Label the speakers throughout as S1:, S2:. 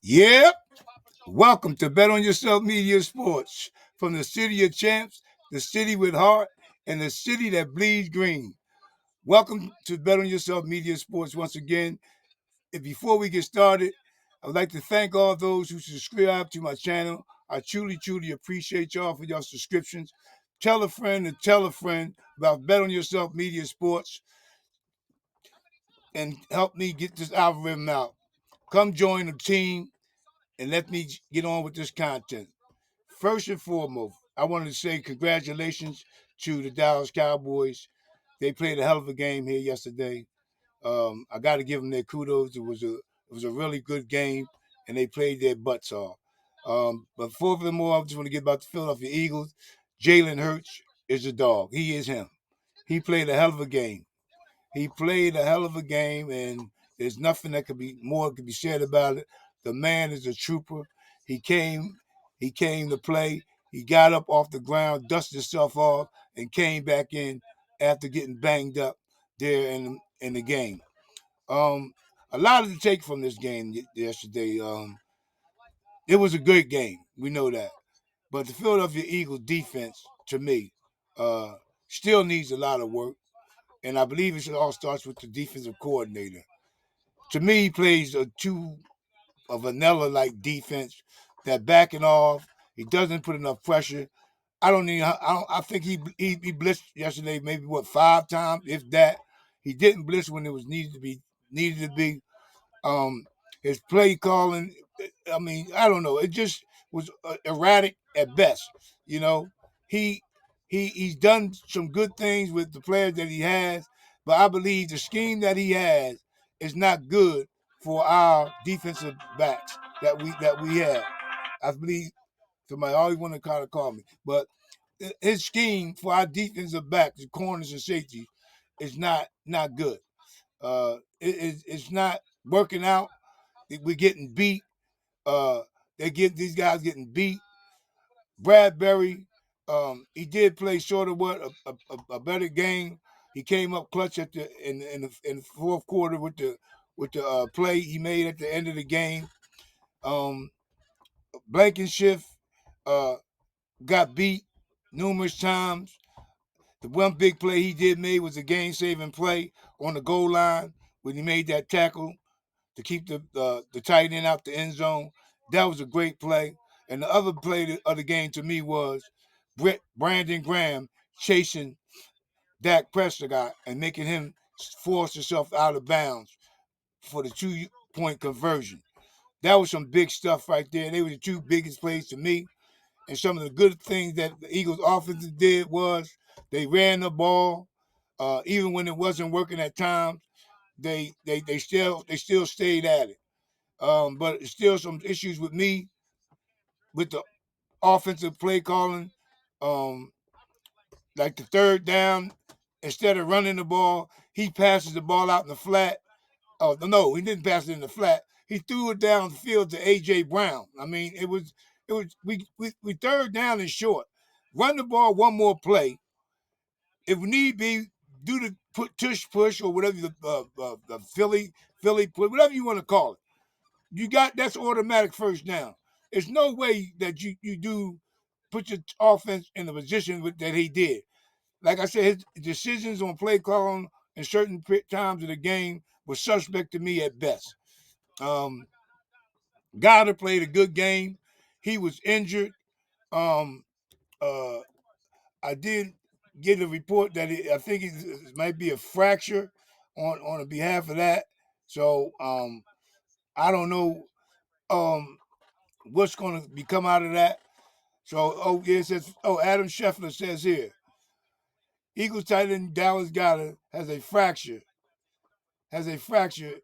S1: Yep. Welcome to Bet on Yourself Media Sports from the city of champs, the city with heart, and the city that bleeds green. Welcome to Bet on Yourself Media Sports once again. Before we get started, I would like to thank all those who subscribe to my channel. I truly appreciate y'all for your subscriptions. Tell a friend and tell a friend about Bet on Yourself Media Sports and help me get this algorithm out. Come join the team and let me get on with this content. First and foremost, I wanted to say congratulations to the Dallas Cowboys. They played a hell of a game here yesterday. I got to give them their kudos. It was a really good game, and they played their butts off. But furthermore, I just want to get about the Philadelphia Eagles. Jalen Hurts is a dog. He is him. He played a hell of a game. He played a hell of a game, and there's nothing that could be said about it. The man is a trooper. He came, he came to play. He got up off the ground, dusted himself off, and came back in after getting banged up there in the game. Um, a lot to take from this game yesterday. It was a good game. We know that, but the Philadelphia Eagles defense, to me, uh, still needs a lot of work, and I believe it all starts with the defensive coordinator. To me, he plays a vanilla-like defense that backing off. He doesn't put enough pressure. I think he blitzed yesterday maybe 5 times, if that. He didn't blitz when it was needed to be. Um, his play calling, I mean, I don't know. It just was erratic at best. You know, he he's done some good things with the players that he has, but I believe the scheme that he has is not good for our defensive backs that we have. I believe somebody always want to kind of call me, but his scheme for our defensive backs, the corners and safeties, is not good. It's not working out. We're getting beat. Uh, these guys getting beat. Bradbury, he did play sort of a better game. He came up clutch in the fourth quarter with the play he made at the end of the game. Um, Blankenship uh, got beat numerous times. The one big play he did make was a game-saving play on the goal line when he made that tackle to keep the tight end out the end zone. That was a great play. And the other play of the game to me was Brandon Graham chasing Dak Prescott and making him force himself out of bounds for the 2-point conversion. That was some big stuff right there. They were the two biggest plays to me. And some of the good things that the Eagles offense did was they ran the ball, even when it wasn't working at times. They still stayed at it. But still some issues with me with the offensive play calling. Um, like the third down, instead of running the ball, he passes the ball out in the flat. Oh no, he didn't pass it in the flat. He threw it down the field to AJ Brown. I mean, we third down and short. Run the ball one more play. If need be, do the tush push or whatever the Philly put, whatever you want to call it. That's automatic first down. There's no way that you do put your offense in the position that he did. Like I said, his decisions on play calling in certain times of the game were suspect to me at best. Um, Goddard played a good game. He was injured. Um, uh, I did get a report that I think it might be a fracture on the behalf of that. So I don't know what's going to become out of that. So, it says, Adam Scheffler says here, Eagles tight end Dallas Goddard has a fracture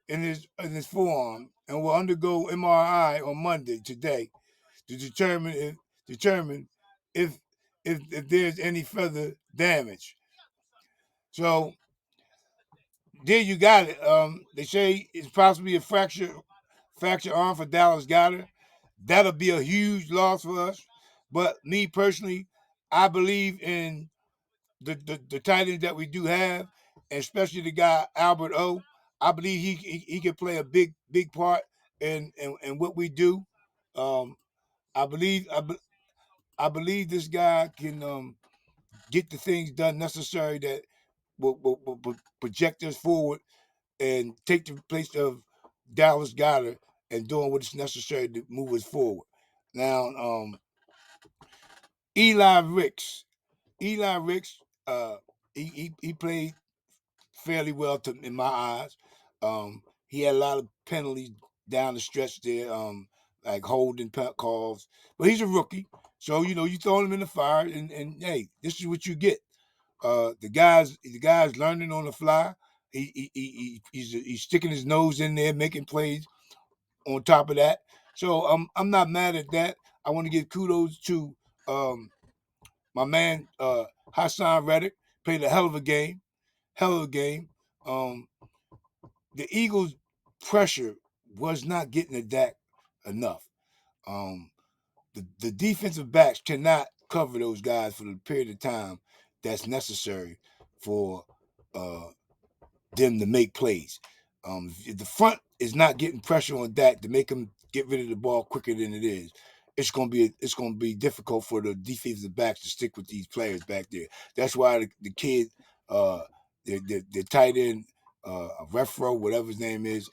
S1: in his forearm and will undergo MRI on Monday today to determine if if there's any further damage. So there you got it. They say it's possibly a fracture arm for Dallas Goddard. That'll be a huge loss for us. But me personally, I believe in the tight end that we do have, and especially the guy Albert O. I believe he can play a big part and what we do. Um, I believe I believe this guy can get the things done necessary that will project us forward and take the place of Dallas Goddard and doing what is necessary to move us forward. Now, Eli Ricks, Eli Ricks, uh, he played fairly well in my eyes. He had a lot of penalties down the stretch there, like holding calls. But he's a rookie, so you throw him in the fire, and hey, this is what you get. The guy's learning on the fly. He's sticking his nose in there, making plays. On top of that, so I'm not mad at that. I want to give kudos to um, my man Hassan Reddick. Played a hell of a game. Hell of a game. Um, the Eagles' pressure was not getting to Dak enough. Um, the defensive backs cannot cover those guys for the period of time that's necessary for uh, them to make plays. If the front is not getting pressure on Dak to make him get rid of the ball quicker than it is, it's gonna be difficult for the defensive backs to stick with these players back there. That's why the kid, uh, the tight end, Refro, whatever his name is,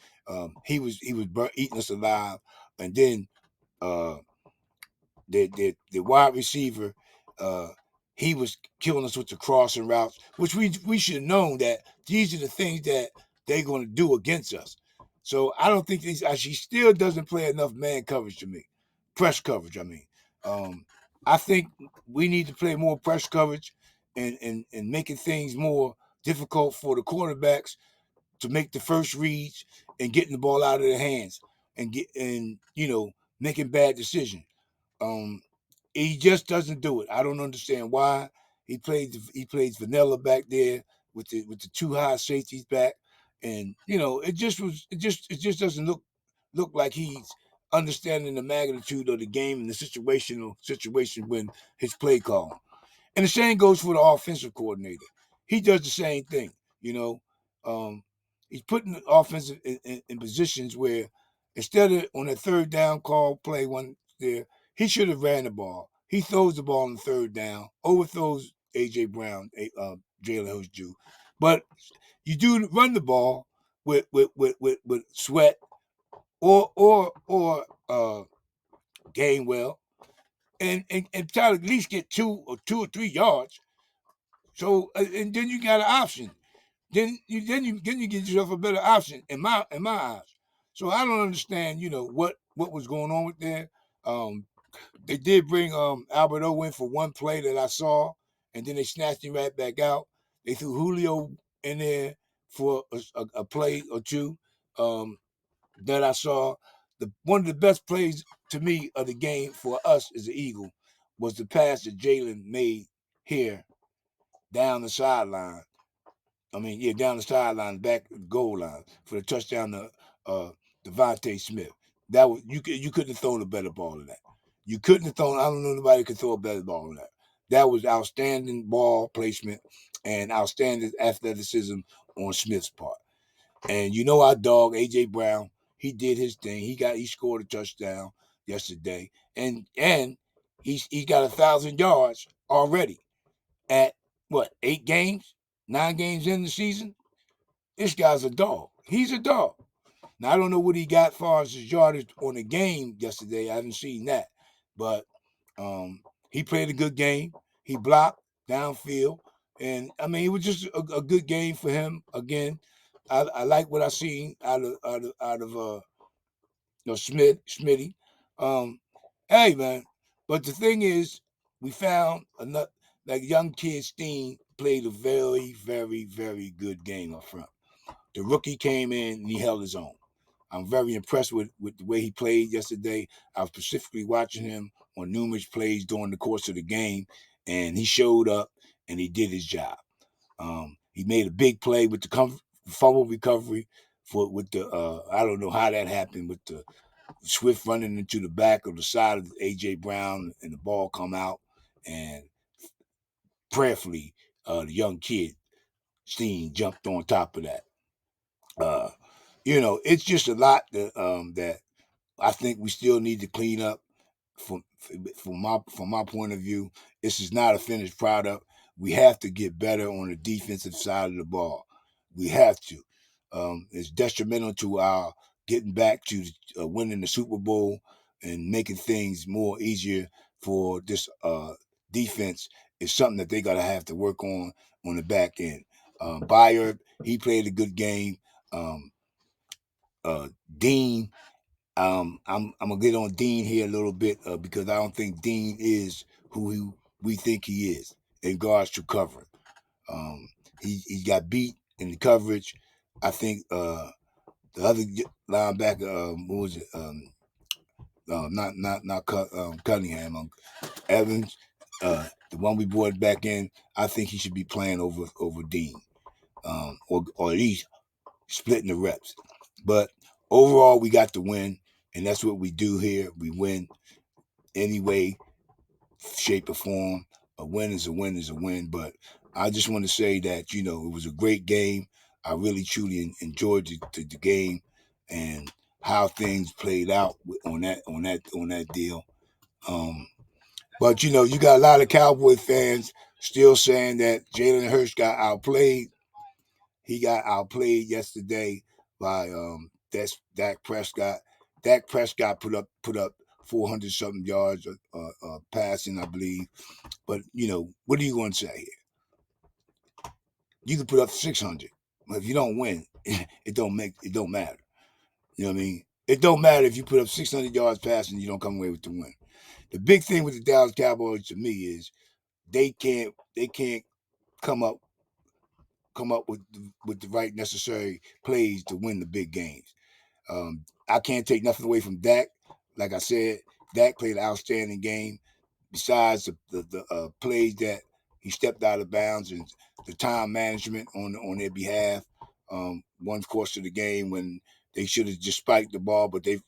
S1: he was eating us alive, and then uh, the wide receiver, uh, he was killing us with the crossing routes, which we should have known that these are the things that they're going to do against us. So I don't think she still doesn't play enough man coverage to me, press coverage. I mean, um, I think we need to play more press coverage and making things more difficult for the quarterbacks to make the first reads and getting the ball out of their hands and making bad decisions. Um, he just doesn't do it. I don't understand why he plays vanilla back there with the two high safeties back, and it just doesn't look like he's understanding the magnitude of the game and the situation when his play call. And the same goes for the offensive coordinator. He does the same thing. You know, um, he's putting the offensive in positions where instead of on a third down call play one there, he should have ran the ball. He throws the ball on the third down, overthrows AJ Brown, Jalen Hurts do. But you do run the ball with Sweat or Gainwell and try to at least get 2 or 3 yards. So and then you got an option. Then you get yourself a better option in my eyes. So I don't understand, what was going on with that. Um, they did bring Albert O in for one play that I saw, and then they snatched him right back out. They threw Julio in there for a play or two that I saw. One of the best plays to me of the game for us as an Eagle was the pass that Jalen made here down the sideline. I mean, yeah, down the sideline, back goal line for the touchdown to Devontae Smith. That was you couldn't have thrown a better ball than that. You couldn't have thrown. I don't know nobody could throw a better ball than that. That was outstanding ball placement and outstanding athleticism on Smith's part. And our dog AJ Brown, he did his thing. He scored a touchdown yesterday, and he got 1,000 yards already at what 8 games, 9 games in the season. This guy's a dog. He's a dog. Now I don't know what he got as far as his yardage on the game yesterday. I haven't seen that, but he played a good game. He blocked downfield, and I mean it was just a good game for him. Again, I like what I seen out of Smitty. Um, hey man, but the thing is, we found another like young kid Steen played a very very very good game up front. The rookie came in and he held his own. I'm very impressed with the way he played yesterday. I was specifically watching him on numerous plays during the course of the game, and he showed up and he did his job. He made a big play with the fumble recovery with the I don't know how that happened with the Swift running into the back of the side of AJ Brown and the ball come out and prayerfully the young kid Steen jumped on top of that. Uh, it's just a lot that I think we still need to clean up. From from my point of view, this is not a finished product. We have to get better on the defensive side of the ball. We have to. It's detrimental to our getting back to winning the Super Bowl and making things more easier for this defense. Is something that they gotta have to work on the back end. Bayard, he played a good game. Um, Dean, I'm gonna get on Dean here a little bit because I don't think Dean is who we think he is in regards to covering. Um, he got beat in the coverage. I think the other linebacker, what was it? Not Cunningham. Evans, the one we brought back in. I think he should be playing over Dean, or at least splitting the reps. But overall, we got the win, and that's what we do here. We win any way, shape, or form. A win is a win is a win. But I just want to say that it was a great game. I really truly enjoyed the game and how things played out on that deal. Um, but you got a lot of Cowboy fans still saying that Jalen Hurts got outplayed. He got outplayed yesterday by Dak Prescott. Dak Prescott put up 400 something yards passing, I believe. But what are you going to say here? You can put up 600, but if you don't win, it don't matter. You know what I mean? It don't matter if you put up 600 yards passing and you don't come away with the win. The big thing with the Dallas Cowboys to me is they can't come up with the right necessary plays to win the big games. I can't take nothing away from Dak. Like I said, Dak played an outstanding game. Besides the plays that he stepped out of bounds and the time management on their behalf. One course of the game when they should have just spiked the ball, but they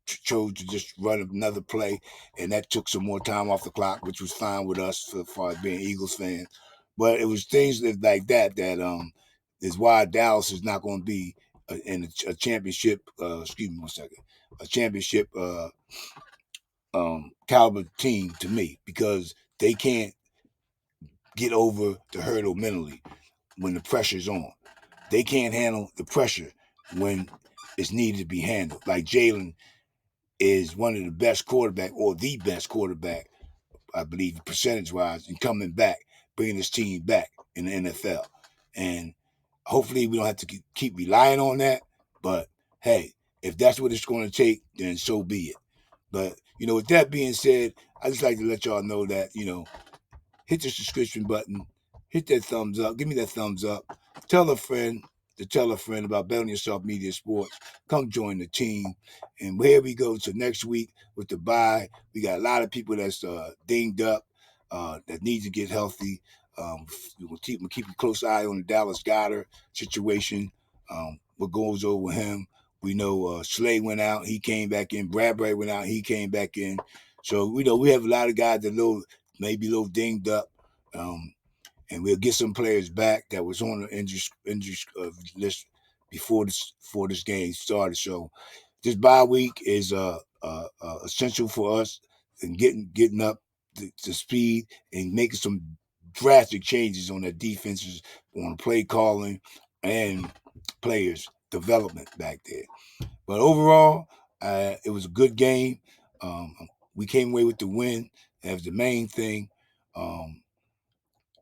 S1: chose to just run another play, and that took some more time off the clock, which was fine with us as far as being Eagles fans. But it was things like that that is why Dallas is not going to be in a championship. Excuse me one second. A championship caliber team to me because they can't get over the hurdle mentally when the pressure's on. They can't handle the pressure when it's needed to be handled. Like Jalen is one of the best quarterback or the best quarterback, I believe, percentage wise, and coming back, bringing his team back in the NFL. And hopefully we don't have to keep relying on that. But hey, if that's what it's going to take, then so be it. But with that being said, I just like to let y'all know that hit the subscription button, hit that thumbs up, give me that thumbs up, tell a friend to tell a friend about Bet on Yourself Media Sports. Come join the team. And here we go to next week with the bye. We got a lot of people that's dinged up, that need to get healthy. We'll keep a close eye on the Dallas Goddard situation. What goes over with him. We know Slay went out, he came back in. Bradbury went out, he came back in. So we know we have a lot of guys that maybe a little dinged up. And we'll get some players back that was on the injury list before this game started. So this bye week is essential for us in getting up to speed and making some drastic changes on the defenses, on play calling, and players development back there. But overall, it was a good game. We came away with the win. That was the main thing.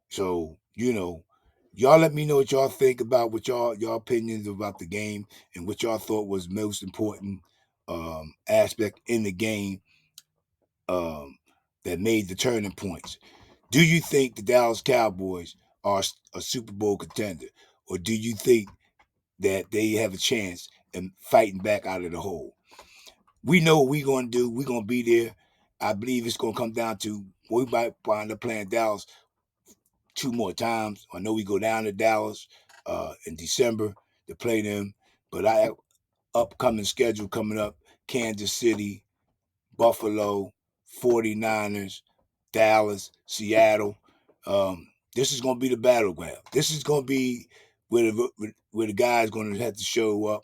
S1: So y'all let me know what y'all think about what y'all opinions about the game and what y'all thought was most important aspect in the game um, that made the turning points. Do you think the Dallas Cowboys are a Super Bowl contender, or do you think that they have a chance in fighting back out of the hole? We know what we're going to do. We're going to be there. I believe it's going to come down to we might wind up playing Dallas two more times. I know we go down to Dallas in December to play them, but I have upcoming schedule coming up: Kansas City, Buffalo, 49ers, Dallas, Seattle. This is going to be the battleground. This is going to be where the guys going to have to show up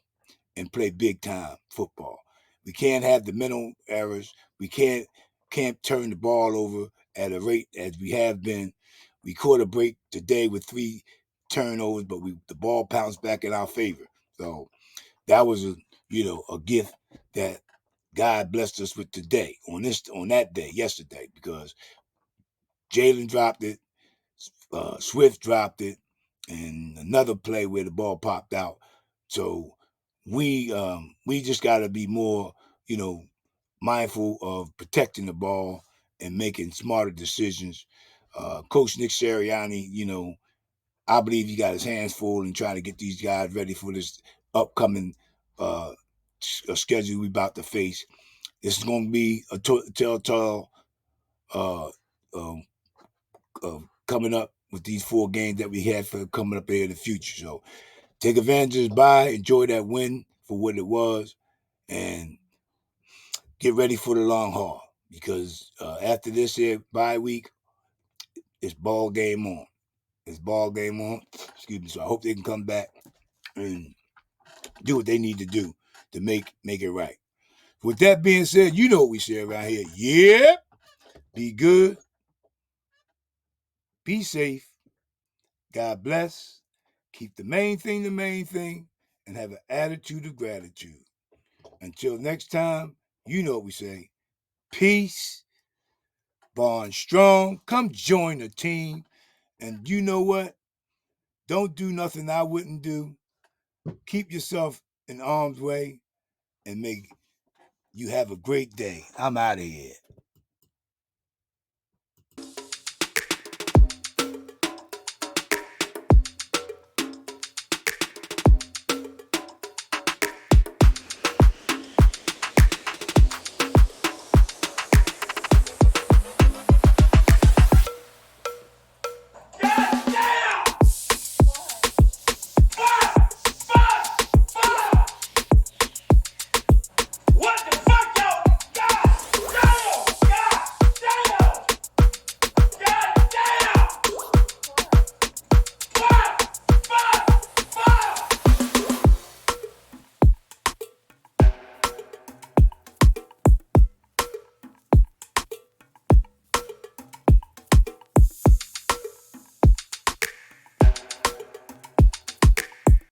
S1: and play big time football. We can't have the mental errors. We can't turn the ball over at a rate as we have been. We caught a break today with 3 turnovers, but the ball bounced back in our favor. So that was a gift that God blessed us with today on that day yesterday, because Jalen dropped it, Swift dropped it, and another play where the ball popped out. So we just got to be more mindful of protecting the ball and making smarter decisions. Coach Nick Sirianni, I believe he got his hands full in trying to get these guys ready for this upcoming schedule we about to face. This is going to be a telltale uh, um, coming up with these 4 games that we have for coming up here in the future. So take advantage of this bye, enjoy that win for what it was, and get ready for the long haul, because after this here bye week, it's ball game on. It's ball game on. Excuse me. So I hope they can come back and do what they need to do to make it right. With that being said, you know what we say around here. Yeah, be good, be safe, God bless, keep the main thing, and have an attitude of gratitude. Until next time, you know what we say. Peace, bond strong, come join the team. And you know what? Don't do nothing I wouldn't do. Keep yourself in arm's way and make you have a great day. I'm out of here.